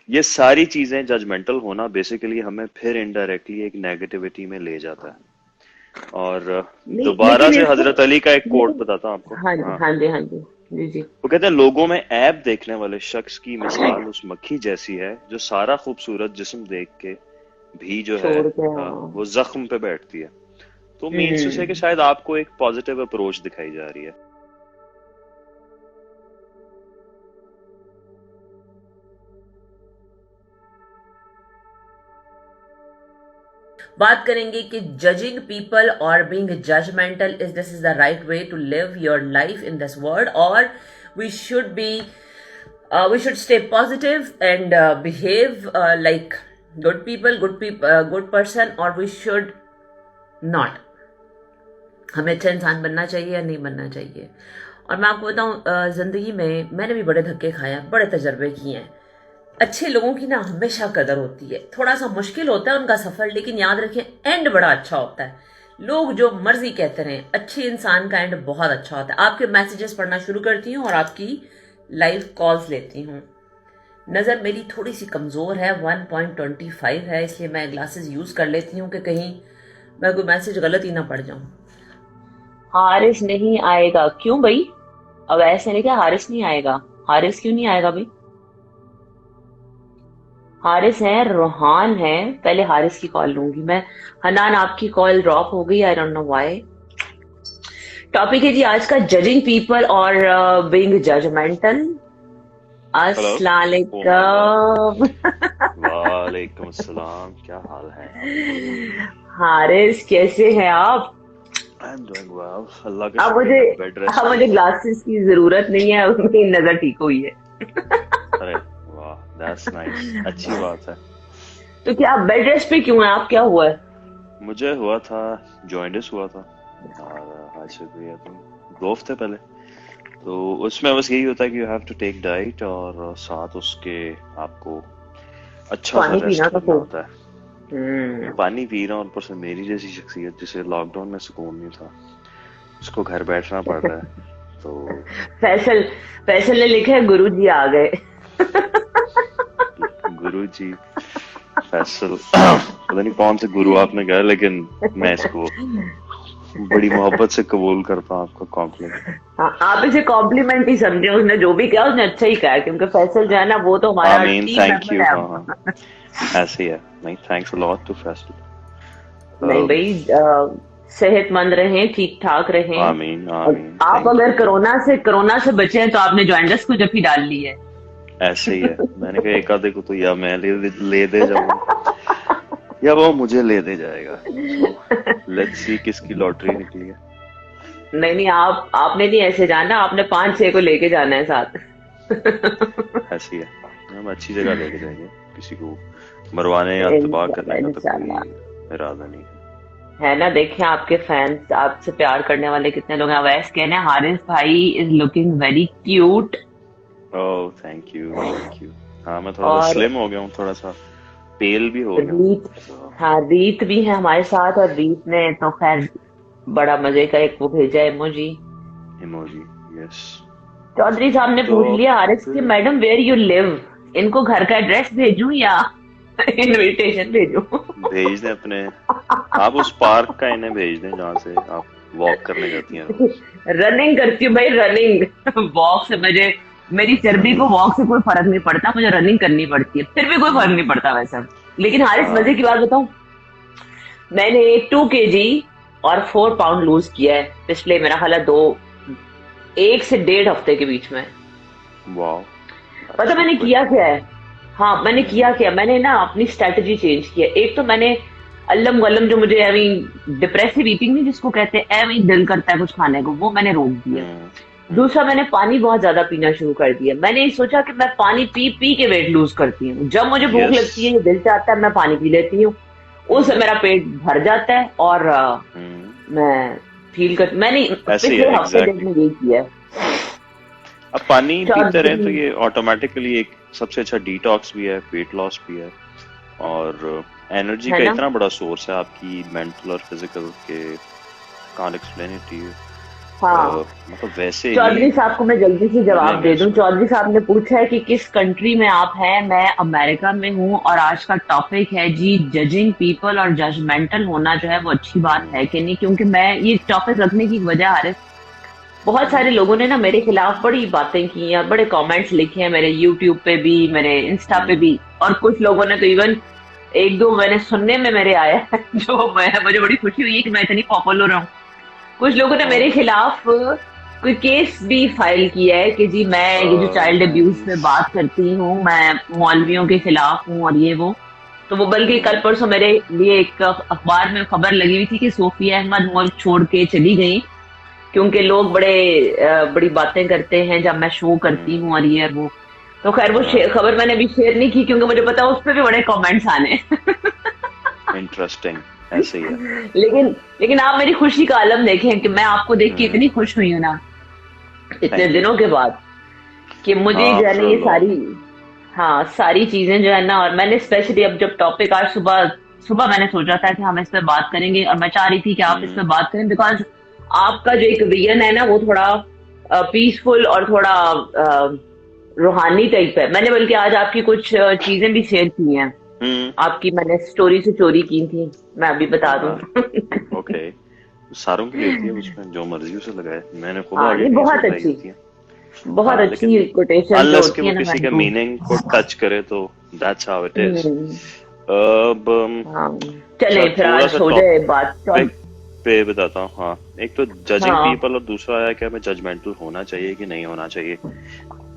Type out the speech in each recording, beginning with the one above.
ये सारी चीजें जजमेंटल होना बेसिकली हमें फिर इनडायरेक्टली एक नेगेटिविटी में ले जाता है। और नहीं दोबारा लेकिन से इसको, हजरत अली का एक कोट लेकिन बताता हूँ आपको। हाँ जी हाँ, हाँ जी हाँ जी, जी जी। वो कहते हैं लोगों में ऐब देखने वाले शख्स की मिसाल उस मक्खी जैसी है जो सारा खूबसूरत जिस्म देख के भी जो है छोड़ के हाँ। वो जख्म पे बैठती है। तो मीन्स टू से कि हम्म। शायद आपको एक पॉजिटिव अप्रोच दिखाई जा रही है। बात करेंगे कि जजिंग पीपल और being judgemental is this is the right way to live your life in this world, और we should be we should stay positive and behave like good person, or we should not. हमें अच्छा इंसान बनना चाहिए या नहीं बनना चाहिए। और मैं आपको बताऊं, जिंदगी में मैंने भी बड़े धक्के खाए हैं, बड़े तजर्बे किए हैं। अच्छे लोगों की ना हमेशा कदर होती है। थोड़ा सा मुश्किल होता है उनका सफर, लेकिन याद रखें एंड बड़ा अच्छा होता है। लोग जो मर्जी कहते रहे, अच्छे इंसान का एंड बहुत अच्छा होता है। आपके मैसेजेस पढ़ना शुरू करती हूँ और आपकी लाइव कॉल्स लेती हूँ। नज़र मेरी थोड़ी सी कमज़ोर है, 1.25 है, इसलिए मैं ग्लासेस यूज़ कर लेती हूँ कि कहीं मैं कोई मैसेज गलत ही ना पढ़ जाऊँ। हारिस नहीं आएगा क्यों भाई? अब ऐसे नहीं क्या हारिस नहीं आएगा? हारिस क्यों नहीं आएगा भाई? हारिस है, रोहान है। पहले हारिस की कॉल लूंगी मैं। हनान आपकी कॉल ड्रॉप हो गई, I don't know why. Topic है जी आज का जजिंग पीपल और बीइंग जजमेंटल। हेलो। अस्सलाम ओ माय गॉड। वालेकुम। वालेकुम अस्सलाम, क्या हाल है आपके? हारिस कैसे हैं आप? आई एम डूइंग वेल, अल्लाह का अब शुक्र मुझे है, बेड रेस्ट अब पे मुझे हूँ। ग्लासेस की जरूरत नहीं है, अब मेरी नजर ठीक हुई है। अरे वाह, दैट्स नाइस, अच्छी बात है। तो क्या आप बेड रेस्ट पे क्यों हैं? आप क्या हुआ है? मुझे हुआ था, जॉइंटिस हुआ था। और आज से कोई आई थिंक 2 हफ्ते पहले। तो उसमें बस यही होता है कि you have to take diet और साथ उसके आपको अच्छा सा पानी पीना रेस्ट था करना खूब। होता है। हम्म। पानी पी रहा हूँ, ऊपर से मेरी जैसी शख्सियत जिसे लॉकडाउन में सुकून नहीं था, उसको घर बैठना पड़ रहा है। तो फैसल फैसल ने लिखा है गुरु जी आ गए। गुरु जी, फैसल पता नहीं कौन से गुरु आपने कहा, लेकिन मैं इसको बड़ी मोहब्बत से कबूल करता हूँ, आपका कॉम्प्लीमेंट। हाँ, आप इसे कॉम्प्लीमेंट ही समझे। उसने जो भी कहा उसने अच्छा ही कहा है, क्योंकि फैसल जो है ना वो तो हमारा आमीन, टीम थैंक मेंबर यू। है हाँ अब। हाँ, ऐसे ही है। नहीं, थैंक्स अ लॉट टू नहीं फैसल। भाई, सेहतमंद रहें, ठीक ठाक रहें। आमीन और आमीन, आप थैंक यू। अगर कोरोना से बचे हैं तो आपने ज्वाइंटस को जफ्फी डाल ली है। ऐसे ही है, मैंने कहा एक आधे को तो या मैं ले दे जाऊंगा या वो मुझे ले दे जाएगा। सो लेट्स सी किसकी लॉटरी निकली है। नहीं नहीं, आप आपने नहीं ऐसे जाना, आपने 5-6 को लेके जाना है साथ। ऐसी है, हम अच्छी जगह लेके जाएंगे। किसी को मरवाने या तबाह इंशाल्लाह करने का तो कोई इंशाल्लाह। इरादा नहीं है। है ना, देखें आपके फैंस, आपसे प्यार करने वाले कितने लोग हैं। अवैस कहने हैं, हारिस भाई is looking very cute. Oh thank you thank you. हाँ, मैं थोड़ा सा और स्लिम हो गया हूँ, थोड़ा सा पेल भी हो गया हूँ। रीत, तो हाँ रीत भी है हमारे साथ, और रीत ने तो खैर बड़ा मजे का एक वो भेजा है इमोजी। Emoji, yes. चौधरी साहब ने तो पूछ लिया हारिस फिर की, मैडम वेयर यू लिव? इनको घर का एड्रेस भेजूं या इनविटेशन भेजूं? भेज दें अपने, आप उस पार्क का इन्हें भेज दें जहाँ से आप वॉक करने जाती हैं रोज। रनिंग करती हूँ भाई, रनिंग। वॉक से मुझे, मेरी चर्बी को वॉक से कोई फर्क नहीं पड़ता, मुझे रनिंग करनी पड़ती है, फिर भी कोई फर्क नहीं हम्म, पड़ता वैसा। लेकिन हारिस हाँ। मजे की बात बताऊं, मैंने 2 kg और 4 पाउंड लूज किया है पिछले मेरा ख्याल है दो, 1 से 1.5 हफ्ते के बीच में। वाओ, पता दैट्स सो मैंने क्विक। किया क्या है? हाँ मैंने हम्म किया क्या, मैंने ना अपनी स्ट्रेटजी चेंज की है। एक तो मैंने अल्लम गलम, जो मुझे एवं डिप्रेसिव ईटिंग नहीं जिसको कहते हैं, एवं दिल करता है कुछ खाने को, वो मैंने रोक दिया। हम्म दूसरा, हम्म मैंने पानी बहुत ज्यादा पीना शुरू कर दिया। मैंने ये सोचा कि मैं पानी पी पी के वेट लूज करती हूँ। जब मुझे भूख यस। लगती है या दिल चाहता है मैं पानी पी लेती हूँ, उससे हम्म मेरा पेट भर जाता है और हम्म मैं फील कर, मैंने ऐसे ही पिछले है, हफ्ते डेढ़ एग्जैक्टली। में यही किया है। अब पानी पीते रहें तो चौधरी, ये ऑटोमेटिकली एक सबसे अच्छा डिटॉक्स भी है, वेट लॉस भी है, और एनर्जी है का ना? इतना बड़ा सोर्स है आपकी मेंटल और फिजिकल के, can't explain it to you. हाँ, मतलब वैसे चौधरी ही साहब को मैं जल्दी से जवाब मिलेंगे दे दूं। इसमें। चौधरी साहब ने पूछा है कि किस कंट्री में आप हैं। मैं अमेरिका में हूं और आज का टॉपिक है जी जजिंग पीपल और जजमेंटल होना जो है वो अच्छी बात है कि नहीं, क्योंकि मैं ये टॉपिक रखने की वजह हारिस, बहुत सारे लोगों ने ना मेरे खिलाफ बड़ी बातें की हैं और बड़े कमेंट्स लिखे हैं मेरे यूट्यूब पे भी, मेरे इंस्टा पे भी, और कुछ लोगों ने तो इवन एक दो मैंने सुनने में मेरे आया है जो मुझे बड़ी खुशी हुई है कि मैं इतनी पॉपुलर हूँ। कुछ लोगों ने मेरे हाँ खिलाफ कोई केस भी फाइल किया है कि जी मैं ये जो चाइल्ड अब्यूज पे नाइस। बात करती हूँ मैं मौलवियों के खिलाफ हूँ और ये वो। तो वो बल्कि कल परसों मेरे लिए एक अखबार में खबर लगी हुई थी कि सोफिया अहमद मुल्क छोड़ के चली गई क्योंकि लोग बड़ी बातें करते हैं जब मैं शो करती हूँ और ये और वो। तो खैर वो खबर मैंने अभी शेयर नहीं की क्योंकि मुझे पता है उस पर भी बड़े कमेंट्स आने हैं। इंटरेस्टिंग, ऐसे ही है। लेकिन लेकिन आप मेरी खुशी का आलम देखें कि मैं आपको देख के हम्म। इतनी खुश हुई हूँ ना इतने थैंक यू। दिनों के बाद कि मुझे जो है ना आफ्टर ये लॉन्ग। सारी, हाँ सारी चीजें जो है ना, और मैंने स्पेशली अब जब टॉपिक आज सुबह सुबह मैंने सोचा था कि हम इस पे बात करेंगे और मैं चाह रही थी कि आप इस पे बात करें बिकॉज आपका जो एक विजन है ना वो थोड़ा पीसफुल और थोड़ा रूहानी टाइप है। मैंने बल्कि आज आपकी कुछ चीजें भी शेयर की हैं, हम्म। आपकी मैंने स्टोरी से चोरी की थी, मैं अभी बता दूं। हाँ ओके। सारों की होती है, उसमें जो मर्जी उसे लगाए, मैंने खुद हाँ आगे नहीं, कहीं से बहुत लगाई अच्छी, होती है। बहुत हाँ अच्छी लेकिन कोटेशन जो अनलेस कि होती वो है ना किसी मैं के तो। मीनिंग को टच करे तो दैट्स हाउ इट इज। हम्म, अब हाँ अच्छा चले फिर थोड़ा आज सा हो जाए बात टॉपिक पे बताता हूँ। हाँ, एक तो जजिंग हाँ। पीपल और दूसरा है कि हमें जजमेंटल होना चाहिए कि नहीं होना चाहिए।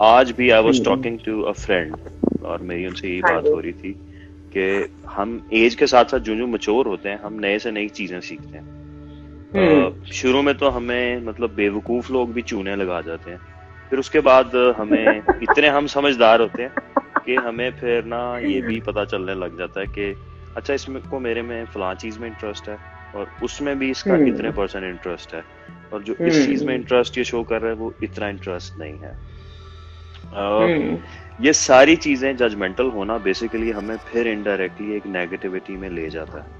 आज भी I was hmm, talking to a friend और मेरी उनसे यही हाँ बात जी। हो रही थी कि हम एज के साथ साथ जो जो मच्योर होते हैं हम नए से नई चीजें सीखते हैं। हम्म, शुरू में तो हमें मतलब बेवकूफ लोग भी चूने लगा जाते हैं, फिर उसके बाद हमें इतने हम समझदार होते हैं कि हमें फिर ना ये भी पता चलने लग जाता है कि अच्छा इसमें को मेरे में फलां चीज में इंटरेस्ट है और उसमें भी इसका इतने हम्म, परसेंट इंटरेस्ट है और जो इस चीज में हम्म, इंटरेस्ट ये शो कर रहा है वो इतना इंटरेस्ट नहीं है। अ, हम्म। ये सारी चीजें जजमेंटल होना बेसिकली हमें फिर इनडायरेक्टली एक नेगेटिविटी में ले जाता है।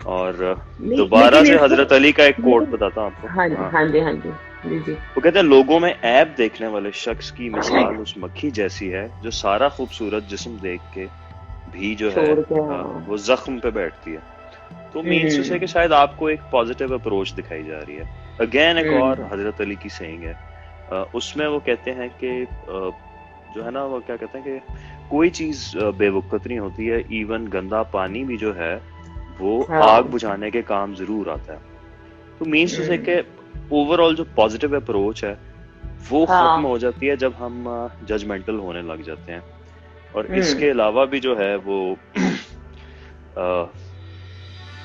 और नहीं दोबारा लेकिन से इसमें, हजरत अली का एक कोट लेकिन बताता हूँ आपको। हाँ जी, हाँ, हाँ जी, हाँ जी, जी जी। वो कहते हैं लोगों में ऐब देखने वाले शख्स की मिसाल उस मक्खी जैसी है जो सारा खूबसूरत जिस्म देख के भी जो है छोड़ के हाँ। वो जख्म पे बैठती है। तो मीन्स टू से कि हम्म, शायद आपको एक पॉजिटिव अप्रोच दिखाई जा रही है। अगेन एक और हम्म, हजरत अली की सेइंग है, उसमें वो कहते हैं कि जो है ना वो क्या कहते हैं कि कोई चीज बेवकूफ नहीं होती है, इवन गंदा पानी भी जो है वो आग हाँ, बुझाने के काम जरूर आता है। तो मीन्स टू से हम्म, कि ओवरऑल जो पॉजिटिव अप्रोच है वो खत्म हाँ, हो जाती है जब हम जजमेंटल होने लग जाते हैं। और हम्म, इसके अलावा भी जो है वो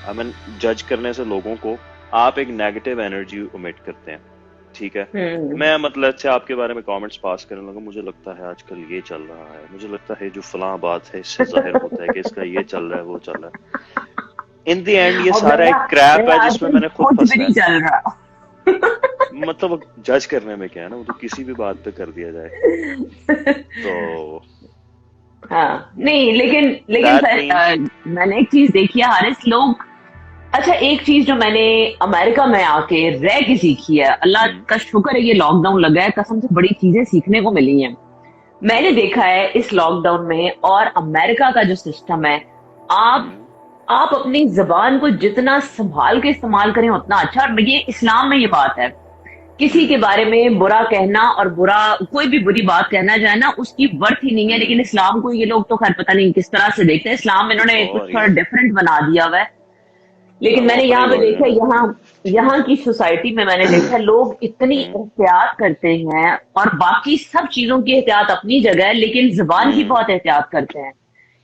आई मीन जज करने से लोगों को आप एक नेगेटिव एनर्जी उमिट करते हैं। ठीक है, हम्म, मैं मतलब से आपके बारे में कमेंट्स पास करने लगा, मुझे लगता है आजकल ये चल रहा है, मुझे लगता है जो फलां बात है इससे जाहिर होता है कि इसका ये चल रहा है वो चल रहा है। इन द एंड ये और सारा मेरा एक क्रैप मेरा है जिसमें आजकल मैंने खुद कुछ भी फंसना नहीं है। चल रहा। मतलब जज करने में क्या है ना, वो तो किसी भी बात पे कर दिया जाए। तो हाँ नहीं लेकिन लेकिन दैट सर मीन्स मैंने एक चीज देखी है हारिस, लोग, अच्छा एक चीज जो मैंने अमेरिका में आके रह के सीखी है, अल्लाह का शुक्र है ये लॉकडाउन लगा है, कसम से बड़ी चीजें सीखने को मिली हैं। मैंने देखा है इस लॉकडाउन में और अमेरिका का जो सिस्टम है, आप आप अपनी जबान को जितना संभाल के इस्तेमाल करें उतना अच्छा। और ये इस्लाम में ये बात है, किसी के बारे में बुरा कहना और बुरा कोई भी बुरी बात कहना जो है ना उसकी वर्थ ही नहीं है। लेकिन इस्लाम को ये लोग तो खैर पता नहीं किस तरह से देखते हैं, इस्लाम में कुछ इन्होंने कुछ और ही थोड़ा है। डिफरेंट बना दिया हुआ है। लेकिन वो मैंने अपना ही यहाँ पे देखा, वर्जन है। यहाँ यहाँ की सोसाइटी में मैंने देखा लोग इतनी एहतियात करते हैं और बाकी सब चीजों की एहतियात अपनी जगह है लेकिन जुबान की बहुत एहतियात करते हैं।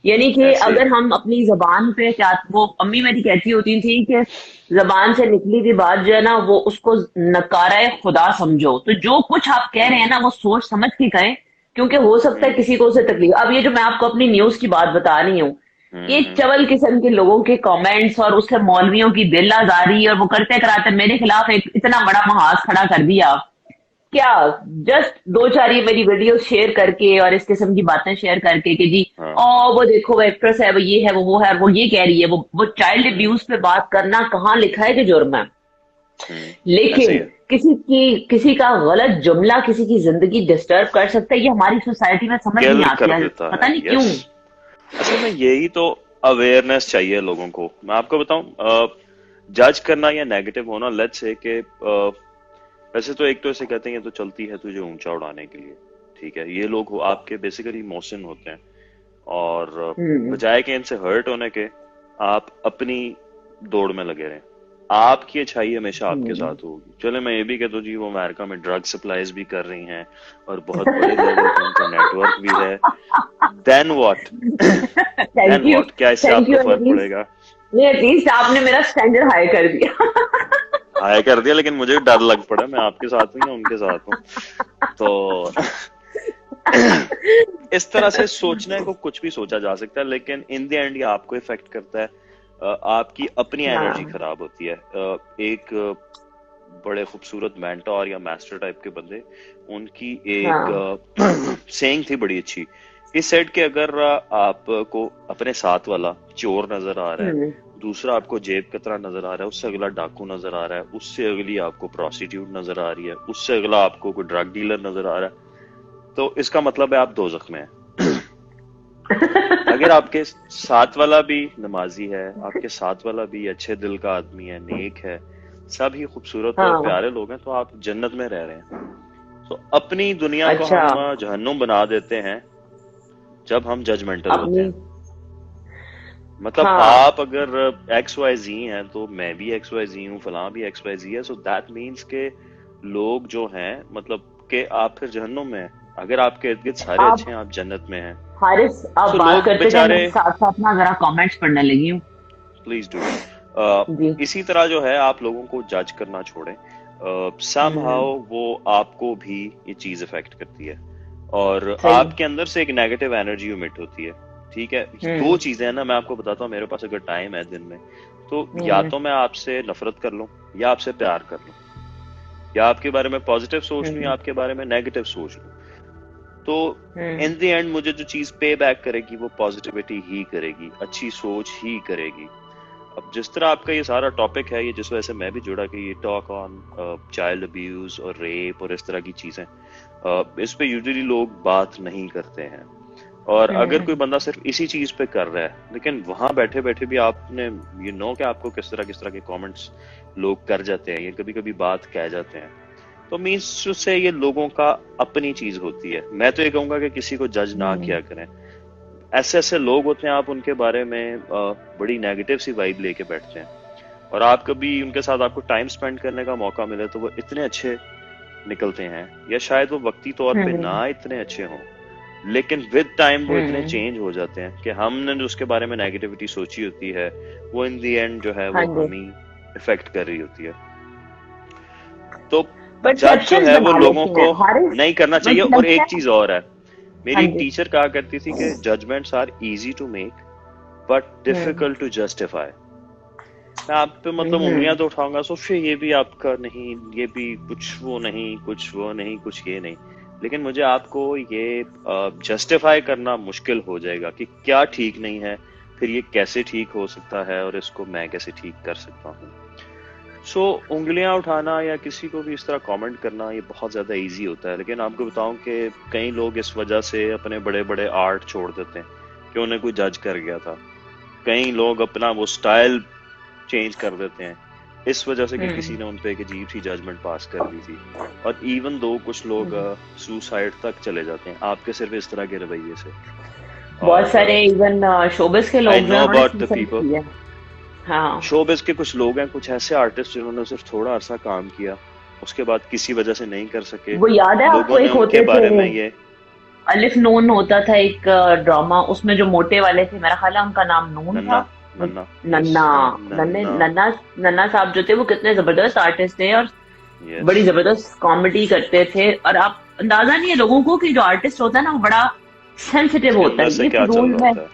यानी कि ऐसे अगर हम अपनी जबान पे एहतियात, वो अम्मी मेरी कहती होती थी कि जबान से निकली हुई बात जो है ना वो उसको नकारा खुदा समझो। तो जो कुछ आप कह रहे हैं ना वो सोच समझ के कहें, क्योंकि हो सकता है किसी को उसे तकलीफ। अब ये जो मैं आपको अपनी न्यूज की बात बता रही हूँ, ये चवल किस्म के लोगों के कमेंट्स और उससे मौलवियों की दिल आजारी और वो करते कराते मेरे खिलाफ एक इतना बड़ा महाज खड़ा कर दिया। क्या जस्ट दो चार ये मेरी वीडियो शेयर करके और इस किस्म की बातें शेयर करके कि जी हाँ। ओ वो देखो वो एक्ट्रेस है, वो ये है वो है और वो ये कह रही है, वो चाइल्ड अब्यूज पे बात करना कहाँ लिखा है कि जुर्म है? ऐसे लेकिन ही है। किसी का गलत जुमला किसी की जिंदगी डिस्टर्ब कर सकता है, ये हमारी सोसाइटी में समझ नहीं किल आती कर है, देता पता है, नहीं क्यों। यस। असल में यही तो अवेयरनेस चाहिए लोगों को। मैं आपको बताऊं, जज करना या नेगेटिव होना, लेट्स से कि वैसे तो एक तो ऐसे कहते हैं ये तो चलती है तुझे ऊंचा उड़ाने के लिए, ठीक है, ये लोग आपके बेसिकली इमोशन होते हैं, और हम्म बजाय कि इनसे हर्ट होने के आप अपनी दौड़ में लगे रहें। आपकी अच्छाई हमेशा आपके हम्म। साथ होगी। चले मैं ये भी कहता हूँ जी वो अमेरिका में ड्रग सप्लाईज भी कर रही हैं और बहुत बड़े लेवल पे उनका नेटवर्क भी है, then what? Then thank you, what? क्या इससे थैंक आपको यू फर्क अजीज। पड़ेगा? नहीं, एटलीस्ट आपने मेरा स्टैंडर्ड हाई कर दिया। हाय कर दिया, लेकिन मुझे डर लग पड़ा, मैं आपके साथ हूँ या उनके साथ हूँ। तो इस तरह से सोचने को कुछ भी सोचा जा सकता है, लेकिन इन द एंड ये आपको इफेक्ट करता है। आपकी अपनी एनर्जी हाँ खराब होती है। एक बड़े खूबसूरत मेंटोर या मास्टर टाइप के बंदे, उनकी एक हाँ। सेइंग थी बड़ी अच्छी। इस सेड कि अगर आपको अपने साथ वाला चोर नजर आ रहा हम्म है, दूसरा आपको जेब कतरा नजर आ रहा है, उससे अगला डाकू नजर आ रहा है, उससे अगली आपको प्रोस्टिट्यूट नजर आ रही है, उससे अगला आपको कोई ड्रग डीलर नजर आ रहा है, तो इसका मतलब है आप दोजख में हैं। अगर आपके साथ वाला भी नमाजी है, आपके साथ वाला भी अच्छे दिल का आदमी है, नेक है, सब ही खूबसूरत और हाँ। प्यारे लोग हैं, तो आप जन्नत में रह रहे हैं। तो अपनी दुनिया को अच्छा। हम जहन्नुम बना देते हैं जब हम जजमेंटल होते अपनी। हैं। मतलब हाँ। आप अगर एक्स वाई जी हैं तो मैं भी एक्स वाई जी हूँ, फलां भी एक्स वाई जी है, सो दैट मीन्स के लोग जो हैं, मतलब कि आप फिर जहन्नुम में हैं। अगर आपके इर्द गिर्द सारे आप अच्छे हैं, आप जन्नत में हैं। हारिस, आप सो बात लोग करते जाए, बेचारे, मैं साथ साथ ना जरा कमेंट्स पढ़ने लगी हूँ। Please do. जी। इसी तरह जो है आप लोगों को जज करना छोड़ें। हम्म। समहाउ वो आपको भी ये चीज इफेक्ट करती है, और सही। आपके अंदर से एक नेगेटिव एनर्जी इमिट होती है। ठीक है, दो हम्म चीजें हैं ना, मैं आपको बताता हूँ, मेरे पास अगर टाइम है दिन में, तो या हम्म तो मैं आपसे नफरत कर लूं या आपसे प्यार कर लूं, या आपके बारे में पॉजिटिव सोच लूं या हम्म आपके बारे में नेगेटिव सोच लूं। तो हम्म इन द एंड मुझे जो चीज पे बैक करेगी वो पॉजिटिविटी ही करेगी, अच्छी सोच ही करेगी। अब जिस तरह आपका ये सारा टॉपिक है, ये जिस वजह से मैं भी जुड़ा कि ये टॉक ऑन चाइल्ड अब्यूज और रेप और इस तरह की चीजें, इस पे यूजुअली लोग बात नहीं करते हैं। और अगर कोई हम्म बंदा सिर्फ इसी चीज पे कर रहा है, लेकिन वहां बैठे बैठे भी आपने कि आपको किस तरह के कमेंट्स लोग कर जाते हैं, ये कभी कभी बात कह जाते हैं, तो मीन्स उससे ये लोगों का अपनी चीज होती है। मैं तो ये कहूंगा कि किसी को जज ना हम्म किया करें। ऐसे ऐसे लोग होते हैं, आप उनके बारे में बड़ी नेगेटिव सी वाइब लेके बैठते हैं, और आप कभी उनके साथ आपको टाइम स्पेंड करने का मौका मिले तो वो इतने अच्छे निकलते हैं, या शायद वो वक्ती तौर पे हम्म ना इतने अच्छे हों, लेकिन विद टाइम वो इतने हम्म। चेंज हो जाते हैं कि हमने जो उसके बारे में नेगेटिविटी सोची होती है, वो इन दी एंड जो है हाँ वो जी। हम ही इफेक्ट कर रही होती है। तो जज जो परसेप्शंस है वो बना लोगों लेते को हैं हारिस, नहीं करना चाहिए। मुझे और लगता एक है। चीज और है, हाँ मेरी एक जी। टीचर कहा करती थी कि judgements are easy to make but hmm difficult to justify. मैं आप पे मतलब उंगलियां हम्म तो उठाऊंगा, सोचिए ये भी आपका नहीं, ये भी कुछ वो नहीं, कुछ वो नहीं, कुछ ये नहीं, लेकिन मुझे आपको ये जस्टिफाई करना मुश्किल हो जाएगा कि क्या ठीक नहीं है, फिर ये कैसे ठीक हो सकता है, और इसको मैं कैसे ठीक कर सकता हूँ। सो उंगलियां उठाना या किसी को भी इस तरह कमेंट करना ये बहुत ज्यादा इजी होता है, लेकिन आपको बताऊं कि कई लोग इस वजह से अपने बड़े बड़े आर्ट छोड़ देते हैं कि उन्हें कोई जज कर गया था। कई लोग अपना वो स्टाइल चेंज कर देते हैं इस वजह से कि किसी हम्म ने उन पे एक अजीब सी जजमेंट पास कर दी थी। और इवन दो कुछ लोग हम्म। सुसाइड तक चले जाते हैं आपके सिर्फ इस तरह के रवैये से। बहुत और सारे इवन शोबिस के आई लोग जो नो हैं उन्होंने अबाउट द सुसाइड पीपल, किया। हाँ। शोबिज के कुछ लोग हैं, कुछ ऐसे आर्टिस्ट जिन्होंने सिर्फ थोड़ा अरसा काम किया, उसके बाद किसी वजह से नहीं कर सके, वो याद है आपको, लोगों ने एक उनके होते थे बारे में ये अलिफ नून होता था एक ड्रामा, उसमें जो मोटे वाले थे, मेरा ख्याल है उनका नाम नून था। नन्ना, नन्ना, यस, नन्ना। नन्ने नन्ना, नन्ना नन्ना साहब जो थे वो कितने जबरदस्त आर्टिस्ट थे, और यस। बड़ी जबरदस्त कॉमेडी करते थे। और आप अंदाजा नहीं है लोगों को कि जो आर्टिस्ट होता है ना वो बड़ा सेंसिटिव उसके होता अंदर है, से ये क्या चल फिजूल रहा में। होता है।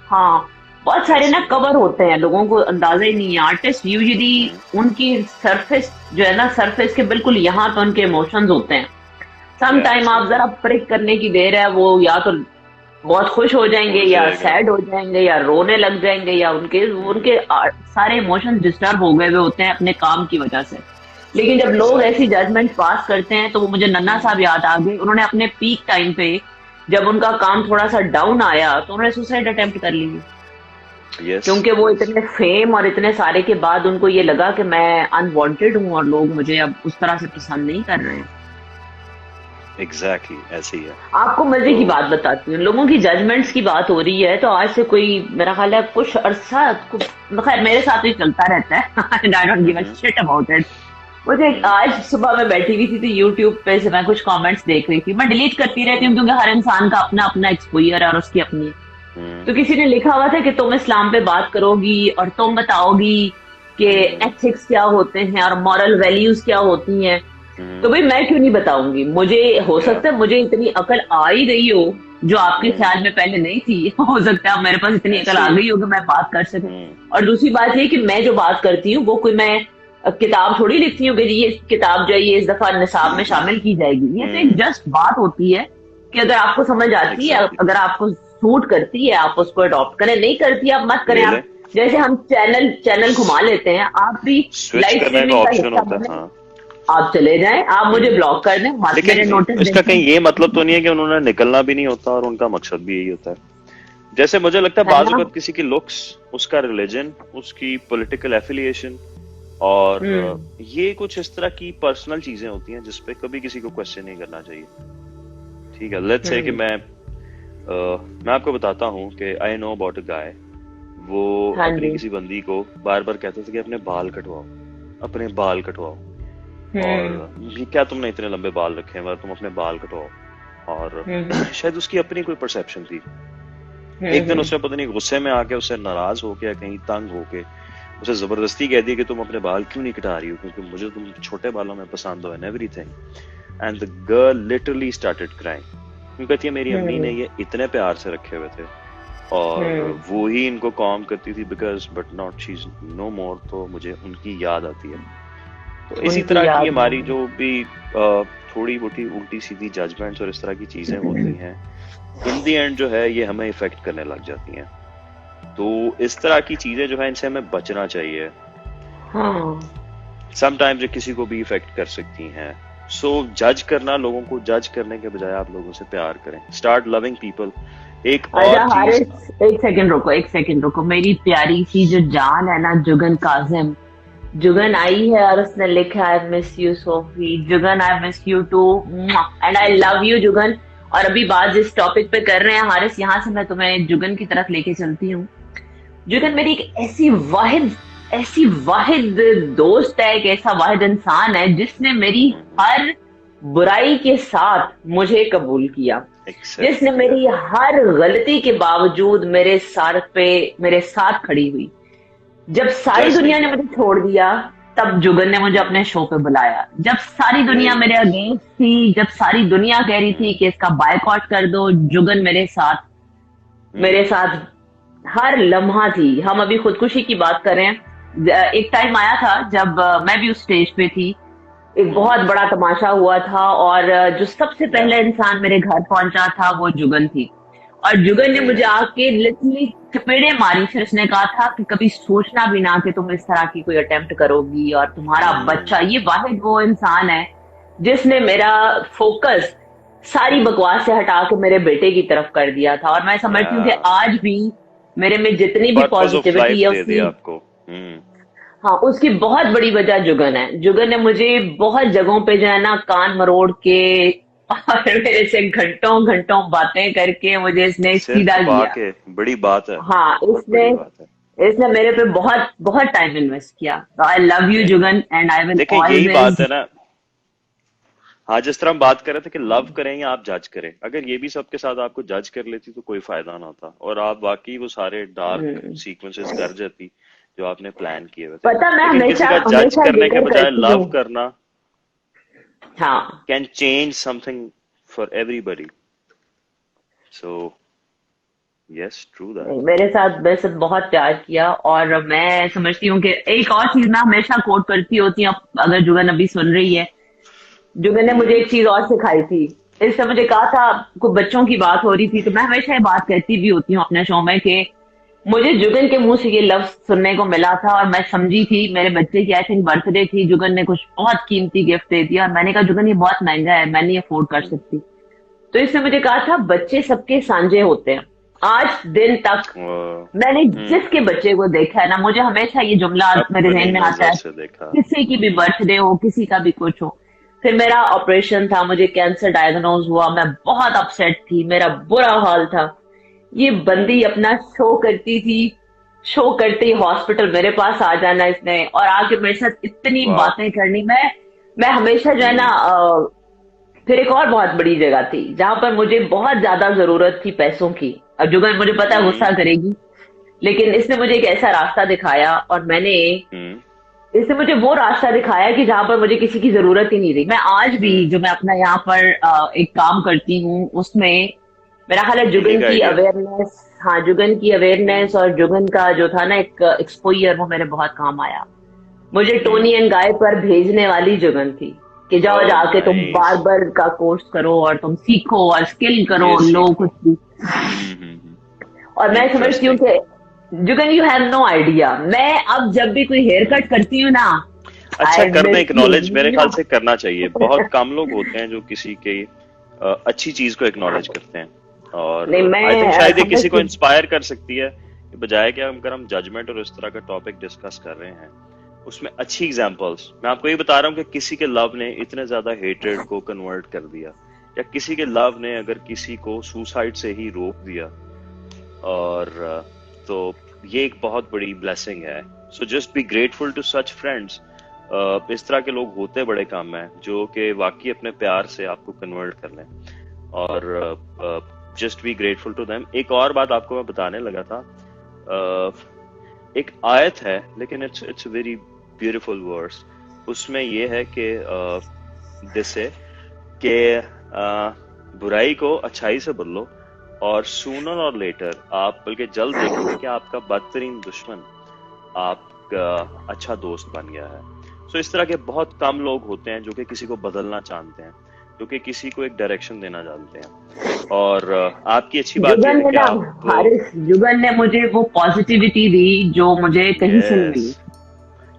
हाँ। बहुत सारे ना ऐसे ही है। कवर होते हैं, लोगों को अंदाजा ही नहीं है। आर्टिस्ट यूजुअली उनकी सरफेस जो है ना, सरफेस के बिल्कुल यहाँ पे उनके इमोशंस होते हैं। सम टाइम आप एब्सोल्युटली जरा प्रिक करने की देर है, वो या तो बहुत खुश हो जाएंगे उड़ या जाएगा। सैड हो जाएंगे या रोने लग जाएंगे, या उनके उनके सारे इमोशंस डिस्टर्ब हो गए हुए होते हैं अपने काम की वजह से। लेकिन जब लोग ऐसी जजमेंट पास करते हैं तो वो मुझे नन्ना साहब याद आ गए। उन्होंने अपने पीक टाइम पे जब उनका काम थोड़ा सा डाउन आया तो उन्होंने सुसाइड अटेम्प्ट कर ली, यस क्योंकि वो इतने फेम और इतने सारे के बाद उनको ये लगा कि मैं अनवांटेड हूँ और लोग मुझे अब उस तरह से पसंद नहीं कर रहे हैं। एग्जैक्टली ऐसे ही है। आपको मजे की तो बात बताती हूँ, लोगों की जजमेंट्स की बात हो रही है तो आज से कोई मेरा ख्याल है कुछ अरसा खैर मेरे साथ भी चलता रहता है and I don't give a shit about it. मुझे आज सुबह मैं बैठी हुई थी यूट्यूब पे से मैं कुछ कमेंट्स देख रही थी, मैं डिलीट करती रहती हूँ क्योंकि हर इंसान का अपना अपना एक्सपोजर है और उसकी अपनी। तो किसी ने लिखा हुआ था कि तुम इस्लाम पे बात करोगी और तुम बताओगी कि एथिक्स क्या होते हैं और मॉरल वैल्यूज क्या होती हैं। तो भाई मैं क्यों नहीं बताऊंगी, मुझे हो सकता है मुझे इतनी अकल आ ही गई हो जो आपके ख्याल में पहले नहीं थी, हो सकता है मेरे पास इतनी अकल आ गई हो कि मैं बात कर सकूं। और दूसरी बात ये कि मैं जो बात करती हूँ वो कोई मैं किताब थोड़ी लिखती हूँ कि ये किताब जो है ये इस दफा निसाब में शामिल की जाएगी। ये तो एक जस्ट बात होती है कि अगर आपको समझ आती है, अगर आपको सूट करती है आप उसको अडॉप्ट करें, नहीं करती आप मत करें। आप जैसे हम चैनल घुमा लेते हैं, आप भी लाइव स्ट्रीमिंग का हिस्सा बने, आप चले जाएं, आप मुझे ब्लॉक कर दें, मेरे नोटिस। इसका कहीं ये मतलब तो नहीं है कि उन्होंने निकलना भी नहीं होता और उनका मकसद भी यही होता है। जैसे मुझे लगता है बाज़ वक्त किसी की लुक्स, उसका रिलीजन, उसकी पॉलिटिकल एफिलिएशन और ये कुछ इस तरह की पर्सनल चीजें होती हैं जिसपे कभी किसी को क्वेश्चन नहीं करना चाहिए। ठीक है, लेट्स से कि मैं आपको बताता हूँ कि आई नो अबाउट अ गाय, वो अपनी किसी बंदी को बार बार कहते थे कि अपने बाल कटवाओ, अपने बाल कटवाओ, और ये क्या तुमने इतने लंबे बाल रखे हैं, तुम अपने बाल कटवाओ। और शायद उसकी अपनी कोई परसेप्शन थी। एक दिन उसने पता नहीं गुस्से में आके, उससे नाराज होके या कहीं तंग होके उसे जबरदस्ती कह दी कि तुम अपने बाल क्यों नहीं कटा रही हो, क्योंकि मुझे तुम छोटे बालों में पसंद हो and everything. And the girl literally started crying. क्यों कहती है मेरी अम्मी ने ये इतने प्यार से रखे हुए थे और वो ही इनको कॉम करती थी, because but not she is no more, तो मुझे उनकी याद आती है। तो इसी तरह की हमारी जो भी थोड़ी मोटी उल्टी सीधी जजमेंट्स और इस तरह की चीजें होती हैं, इन दी एंड जो है ये हमें इफेक्ट करने लग जाती हैं। तो इस तरह की चीजें जो है इनसे हमें बचना चाहिए। समटाइम्स ये किसी को भी इफेक्ट कर सकती हैं। सो जज करना, लोगों को जज करने के बजाय आप लोगों से प्यार करें, स्टार्ट लविंग पीपल। एक और चीज, एक सेकंड रुको, मेरी प्यारी सी जो जान है ना जुगन काजिम, जुगन आई है और उसने लिखा है miss you Sophie. Jugan I miss you too and I love you Jugan. और अभी बात जिस टॉपिक पे कर रहे हैं हारिस, यहाँ से मैं तुम्हें जुगन की तरफ लेके चलती हूँ। जुगन मेरी एक ऐसी वाहिद दोस्त है, एक ऐसा वाहिद इंसान है जिसने मेरी हर बुराई के साथ मुझे कबूल किया, जिसने मेरी हर गलती के बावजूद मेरे साथ खड़ी हुई। जब सारी दुनिया ने मुझे छोड़ दिया तब जुगन ने मुझे अपने शो पे बुलाया। जब सारी दुनिया मेरे अगेंस्ट थी, जब सारी दुनिया कह रही थी कि इसका बायकॉट कर दो, जुगन मेरे साथ हर लम्हा थी। हम अभी खुदकुशी की बात करें, एक टाइम आया था जब मैं भी उस स्टेज पे थी, एक बहुत बड़ा तमाशा हुआ था और जो सबसे पहले इंसान मेरे घर पहुंचा था वो जुगन थी। और जुगन ने मुझे आके लिटरली चपेड़े मारी, फिर उसने कहा था कि कभी सोचना भी ना कि तुम इस तरह की कोई अटेम्प्ट करोगी और तुम्हारा बच्चा। ये वाहिद वो इंसान है जिसने मेरा फोकस सारी बकवास से हटा के मेरे बेटे की तरफ कर दिया था। और मैं समझती हूँ कि आज भी मेरे में जितनी भी पॉजिटिविटी है उसकी, हाँ, उसकी बहुत बड़ी वजह जुगन है। जुगन ने मुझे बहुत जगहों पे जो है ना कान मरोड़ के और मेरे से घंटों बातें करके मुझे इसने सीधा किया। बड़ी बात है। हाँ, इसने मेरे पे बहुत टाइम इन्वेस्ट किया। आई love you Jugan and I will always. यही बात है ना, हाँ, जिस तरह हम बात कर रहे थे कि लव करें या आप जज करें, अगर ये भी सबके साथ आपको जज कर लेती तो कोई फायदा ना था और आप वाकई वो सारे डार्क सीक्वेंसेस कर जाती जो आपने प्लान किए हुए थे। पता मैं हमेशा जज करने के बजाय लव करना हाँ can change something for everybody. So yes, true that. मेरे साथ बहुत प्यार किया और मैं समझती हूँ कि एक और चीज मैं हमेशा कोट करती होती हूँ, अगर जुगन अभी सुन रही है। जुगन ने मुझे एक चीज और सिखाई थी, इससे मुझे कहा था, कुछ बच्चों की बात हो रही थी तो मैं हमेशा ये बात कहती भी होती हूँ अपने शो में कि मुझे जुगन के मुंह से ये लफ्ज सुनने को मिला था और मैं समझी थी मेरे बच्चे की आई थिंक बर्थडे थी, जुगन ने कुछ बहुत कीमती गिफ्ट दे दिया और मैंने कहा जुगन ये बहुत महंगा है, मैं नहीं अफोर्ड कर सकती। तो इसने मुझे कहा था बच्चे सबके सांझे होते हैं। आज दिन तक मैंने जिसके बच्चे को देखा है ना, मुझे हमेशा ये जुमला मेरे अपनी जहन में आता है, नजर से देखा। किसी की भी बर्थडे हो, किसी का भी कुछ हो। फिर मेरा ऑपरेशन था, मुझे कैंसर डायग्नोज हुआ, मैं बहुत अपसेट थी, मेरा बुरा हाल था। ये बंदी अपना शो करती थी, शो करते ही हॉस्पिटल मेरे पास आ जाना इसने और आके मेरे साथ इतनी वाह। बातें करनी। मैं हमेशा जो है ना फिर एक और बहुत बड़ी जगह थी जहां पर मुझे बहुत ज्यादा जरूरत थी पैसों की। अब जुगन मुझे पता है गुस्सा करेगी, लेकिन इसने मुझे एक ऐसा रास्ता दिखाया और मैंने इसने मुझे वो रास्ता दिखाया कि जहां पर मुझे किसी की जरूरत ही नहीं रही। मैं आज भी जो मैं अपना यहाँ पर एक काम करती हूँ उसमें मेरा ख्याल है जुगन की अवेयरनेस, हाँ जुगन की अवेयरनेस और जुगन का जो था ना एक एक्सपोजर, वो मेरे बहुत काम आया। मुझे टोनी एंड गाय पर भेजने वाली जुगन थी कि जाओ जाके तुम बार्बर का कोर्स करो और तुम सीखो और स्किल करो, लो कुछ भी। और मैं समझती हूँ कि Jugan you have no idea, मैं अब जब भी कोई हेयर कट करती हूँ ना, अच्छा करना, एक्नॉलेज मेरे ख्याल से करना चाहिए। बहुत कम लोग होते हैं जो किसी के अच्छी चीज को एक्नॉलेज करते हैं और आई थिंक शायद ये किसी को इंस्पायर कर सकती है। बजाय कि अगर हम जजमेंट और इस तरह का टॉपिक डिस्कस कर रहे हैं, उसमें अच्छी एग्जांपल्स मैं आपको ये बता रहा हूँ कि किसी के लव ने इतने ज्यादा हेट्रेड को कन्वर्ट कर दिया, या किसी के लव ने अगर किसी को सुसाइड से ही रोक दिया, और तो ये एक बहुत बड़ी ब्लेसिंग है। So just be grateful to such friends. इस तरह के लोग होते बड़े काम है जो कि वाकई अपने प्यार से आपको कन्वर्ट कर लें, और just be grateful to them. एक और बात आपको मैं बताने लगा था, एक आयत है लेकिन इट्स वेरी ब्यूटीफुल वर्ड्स। उसमें ये है कि जैसे कि बुराई को अच्छाई से बदलो और सूनर और लेटर आप बल्कि जल्द देखोगे कि आपका बदतरीन दुश्मन आपका अच्छा दोस्त बन गया है। सो इस तरह के बहुत कम लोग होते हैं जो कि किसी को बदलना चाहते हैं, जो कि किसी को एक डायरेक्शन देना जानते हैं। और आपकी अच्छी बात है कि हारिस, जुगन ने मुझे वो पॉजिटिविटी दी जो मुझे कहीं से नहीं मिली।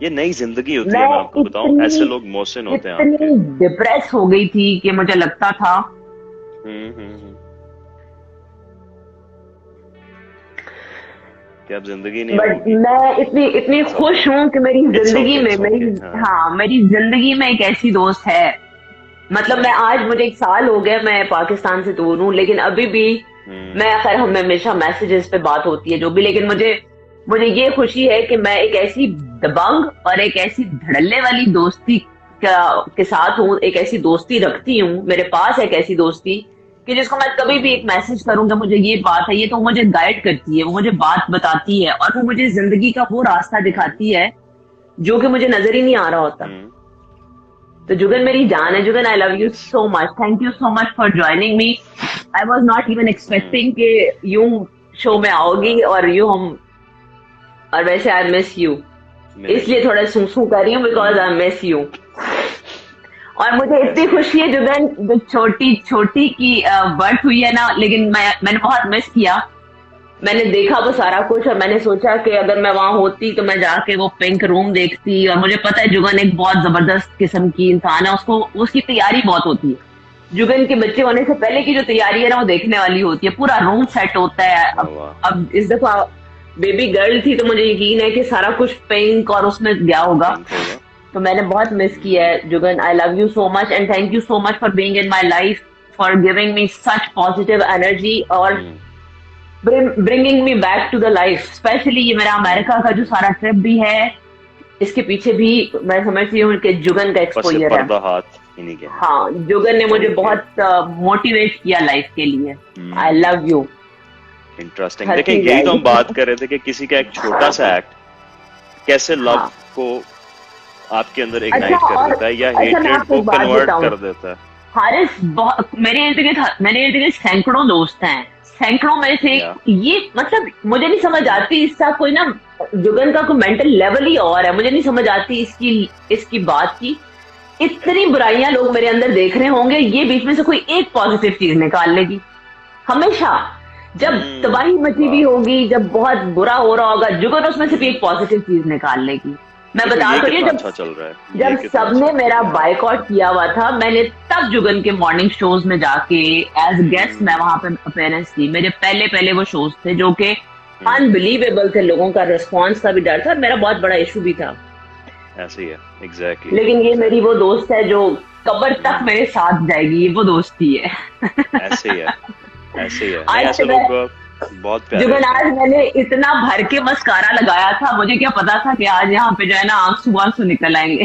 ये नई जिंदगी होती है, मैं आपको बताऊं, ऐसे लोग मोहसिन होते हैं। इतनी डिप्रेस हो गई थी कि मुझे लगता था कि अब जिंदगी नहीं बट मैं इतनी खुश हूँ कि मेरी जिंदगी में मेरी जिंदगी में एक ऐसी दोस्त है। मतलब मैं आज मुझे 1 साल हो गया मैं पाकिस्तान से दूर हूँ, लेकिन अभी भी मैं खैर हम हमेशा मैसेजेस पे बात होती है जो भी, लेकिन मुझे ये खुशी है कि मैं एक ऐसी दबंग और एक ऐसी धड़ल्ले वाली दोस्ती के साथ हूँ, एक ऐसी दोस्ती रखती हूँ। मेरे पास एक ऐसी दोस्ती कि जिसको मैं कभी भी एक मैसेज करूंगा, मुझे ये बात है, ये तो मुझे गाइड करती है, वो मुझे बात बताती है और वो मुझे जिंदगी का वो रास्ता दिखाती है जो कि मुझे नजर ही नहीं आ रहा होता। तो जुगन मेरी जान है। Jugan, I love you so much, thank you so much for joining me. I was not even expecting कि यूं शो में आओगी और वैसे आई मिस यू, इसलिए थोड़ा सूसू कर रही हूँ बिकॉज आई मिस यू। और मुझे इतनी खुशी है जुगन, जो छोटी की बर्थ हुई है ना, लेकिन मैंने बहुत मिस किया। मैंने देखा वो सारा कुछ और मैंने सोचा कि अगर मैं वहां होती तो मैं जाके वो पिंक रूम देखती। और मुझे पता है जुगन एक बहुत जबरदस्त किस्म की इंसान है, उसकी तैयारी बहुत होती है। जुगन के बच्चे होने से पहले की जो तैयारी है ना वो देखने वाली होती है, पूरा रूम सेट होता है। अब इस दफा बेबी गर्ल थी तो मुझे यकीन है कि सारा कुछ पिंक और उसमें गया होगा। तो मैंने बहुत मिस किया है Jugan. I love you so much and thank you so much for being in my life, for giving me such positive energy और bringing me back to the life. Specially ये मेरा अमेरिका का जो सारा ट्रिप भी है, इसके पीछे भी मैं समझती हूँ कि जुगन का एक्सपोजर है। हाँ, जुगन ने मुझे बहुत मोटिवेट किया लाइफ के लिए। आई लव यू। इंटरेस्टिंग। देखिए, यही तो हम बात कर रहे थे कि किसी का एक छोटा सा एक्ट कैसे लव को आपके अंदर इग्नाइट कर देता है या हेट्रेड को कन्वर्ट कर देता है। हारिस, मेरे इर्द गिर्द सैकड़ों दोस्त हैं, सैकड़ों में से ये मतलब मुझे नहीं समझ आती इसका कोई ना, जुगन का कोई मेंटल लेवल ही और है। मुझे नहीं समझ आती इसकी बात की। इतनी बुराइयां लोग मेरे अंदर देख रहे होंगे, ये बीच में से कोई एक पॉजिटिव चीज निकाल लेगी हमेशा। जब तबाही मची हुई होगी, जब बहुत बुरा हो रहा होगा, जुगन उसमें सिर्फ एक पॉजिटिव चीज निकाल लेगी। मैं देखो बता ये तो रही हूँ, कितना जब अच्छा चल रहा है, ये जब कितना सबने अच्छा मेरा चल रहा है। बायकॉट किया हुआ था, मैंने तब जुगन के मॉर्निंग शोज में जाके एज गेस्ट मैं वहां पे अपीयरेंस दी। मेरे पहले पहले वो शोज थे जो कि अनबिलीवेबल थे, लोगों का रिस्पॉन्स का भी डर था और मेरा बहुत बड़ा इशू भी था। ऐसे ही है, एग्जैक्टली लेकिन ये मेरी एग्जैक्टली। वो दोस्त है जो कब्र तक मेरे साथ जाएगी, ये वो दोस्ती है। ऐसे ही है, ऐसे ही है। नहीं, आज ऐसे से मैं लोग बहुत प्यारे जुगन, होते हैं। आज मैंने इतना भर के मस्कारा लगाया था, मुझे क्या पता था कि आज यहाँ पे जो है ना आंसू आंसू निकल आएंगे।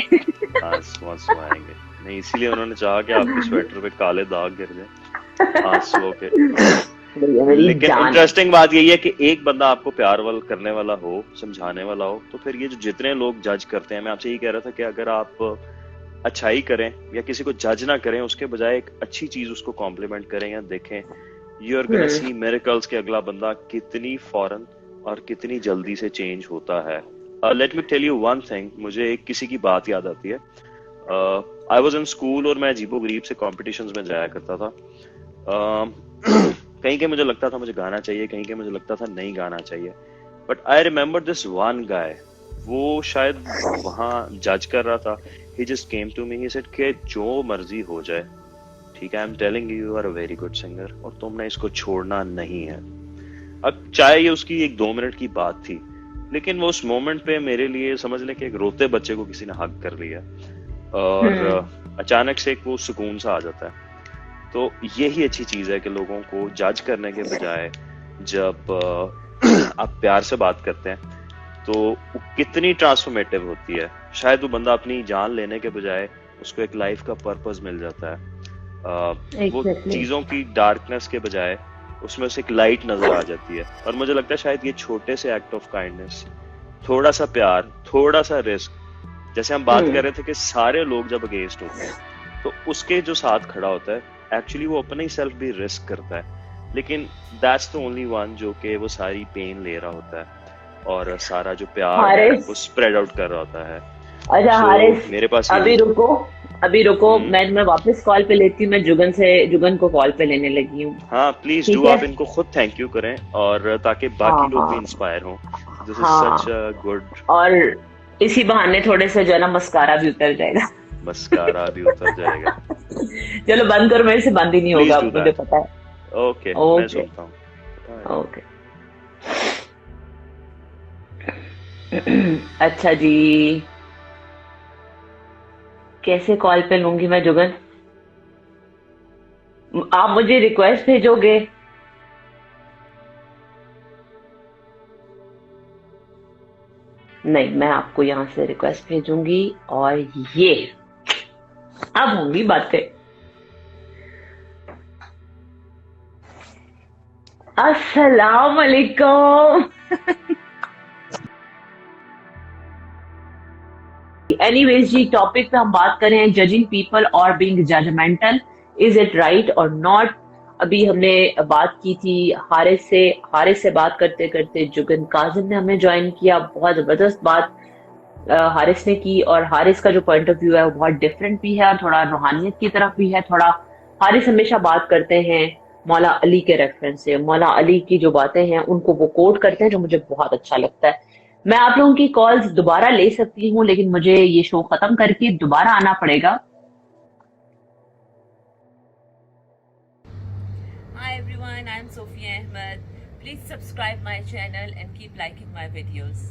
आंसू आंसू आएंगे। नहीं, इसीलिए उन्होंने चाहा कि आपके स्वेटर पे काले दाग गिर जाए आंसुओं के। ये मेरी लेकिन जान है। इंटरेस्टिंग बात यही है कि एक बंदा आपको प्यार वाल करने वाला हो, समझाने वाला हो, तो फिर ये जो जितने लोग जज करते हैं, मैं आपसे यही कह रहा था कि अगर आप अच्छाई करें या किसी को जज ना करें, उसके बजाय एक अच्छी चीज उसको कॉम्प्लीमेंट करें या देखें, you are gonna see miracles के अगला बंदा कितनी फौरन और कितनी जल्दी से चेंज होता है। Let me tell you one thing, मुझे एक किसी की बात याद आती है। आई वॉज इन स्कूल और मैं अजीबो गरीब से कॉम्पिटिशन्स में जाया करता था। कहीं के मुझे लगता था मुझे गाना चाहिए, कहीं के मुझे लगता था नहीं गाना चाहिए। But I remember this one guy, वो शायद वहां जज कर रहा था। He just came to me, he said कि जो मर्जी हो जाए, ठीक है, I am telling you are a very good singer और तुमने इसको छोड़ना नहीं है। अब चाहे ये उसकी एक 2 मिनट की बात थी, लेकिन वो उस मोमेंट पे मेरे लिए समझ लें कि एक रोते बच्चे को किसी ने हक कर लिया और अचानक से एक वो सुकून सा आ जाता है। तो यही अच्छी चीज है कि लोगों को जज करने के बजाय जब आप प्यार से बात करते हैं तो वो कितनी ट्रांसफॉर्मेटिव होती है। शायद वो बंदा अपनी जान लेने के बजाय उसको एक लाइफ का पर्पस मिल जाता है। वो एग्जैक्टली। चीजों की डार्कनेस के बजाय उसमें से एक लाइट नजर आ जाती है। और मुझे लगता है शायद ये छोटे से एक्ट ऑफ काइंडनेस, थोड़ा सा प्यार, थोड़ा सा रिस्क, जैसे हम बात कर रहे थे कि सारे लोग जब अगेंस्ट होते हैं तो उसके जो साथ खड़ा होता है, एक्चुअली वो अपना ही सेल्फ भी रिस्क करता है, लेकिन दैट्स द ओनली वन जो कि वो सारी पेन ले रहा होता है और सारा जो प्यार है हारिस, वो स्प्रेड आउट कर रहा होता है। अच्छा सो हारिस, मेरे पास अभी यही। रुको, अभी रुको, हम्म। मैं वापस कॉल पे लेती हूँ। मैं जुगन को कॉल पे लेने लगी हूँ। हाँ प्लीज ठीक डू, है। आप इनको खुद थैंक यू करें और ताकि बाकी हाँ लोग भी हाँ इंस्पायर हों। दिस इज सच हाँ। A good. और इसी बहाने थोड़े से जो है ना मस्कारा भी उतर जाएगा। मस्कारा भी उतर जाएगा। चलो बंद करो, मेरे से बंद ही नहीं प्लीज होगा, डू मुझे दैट। पता है। ओके, मैं ओके। सुनता हूँ। Bye. ओके। अच्छा जी, कैसे कॉल पे लूंगी मैं जुगन? आप मुझे रिक्वेस्ट भेजोगे? नहीं, मैं आपको यहाँ से रिक्वेस्ट भेजूंगी और ये अब होंगी बातें। अस्सलाम वालेकुम। एनीवेज जी, टॉपिक पे हम बात करें जजिंग पीपल और being judgemental, is it right और नॉट। अभी हमने बात की थी हारिस से बात करते करते जुगन काजिम ने हमें ज्वाइन किया। बहुत जबरदस्त बात हारिस ने की और हारिस का जो पॉइंट ऑफ व्यू है वो बहुत डिफरेंट भी है और थोड़ा रूहानियत की तरफ भी है थोड़ा। हारिस हमेशा बात करते हैं मौला अली के रेफरेंस से, मौला अली की जो बातें हैं उनको वो कोट करते हैं, जो मुझे बहुत अच्छा लगता है। मैं आप लोगों की कॉल्स दोबारा ले सकती हूँ, लेकिन मुझे ये शो खत्म करके दोबारा आना पड़ेगा। Hi everyone, I'm Sophia Ahmed. Please subscribe my channel and keep liking my videos.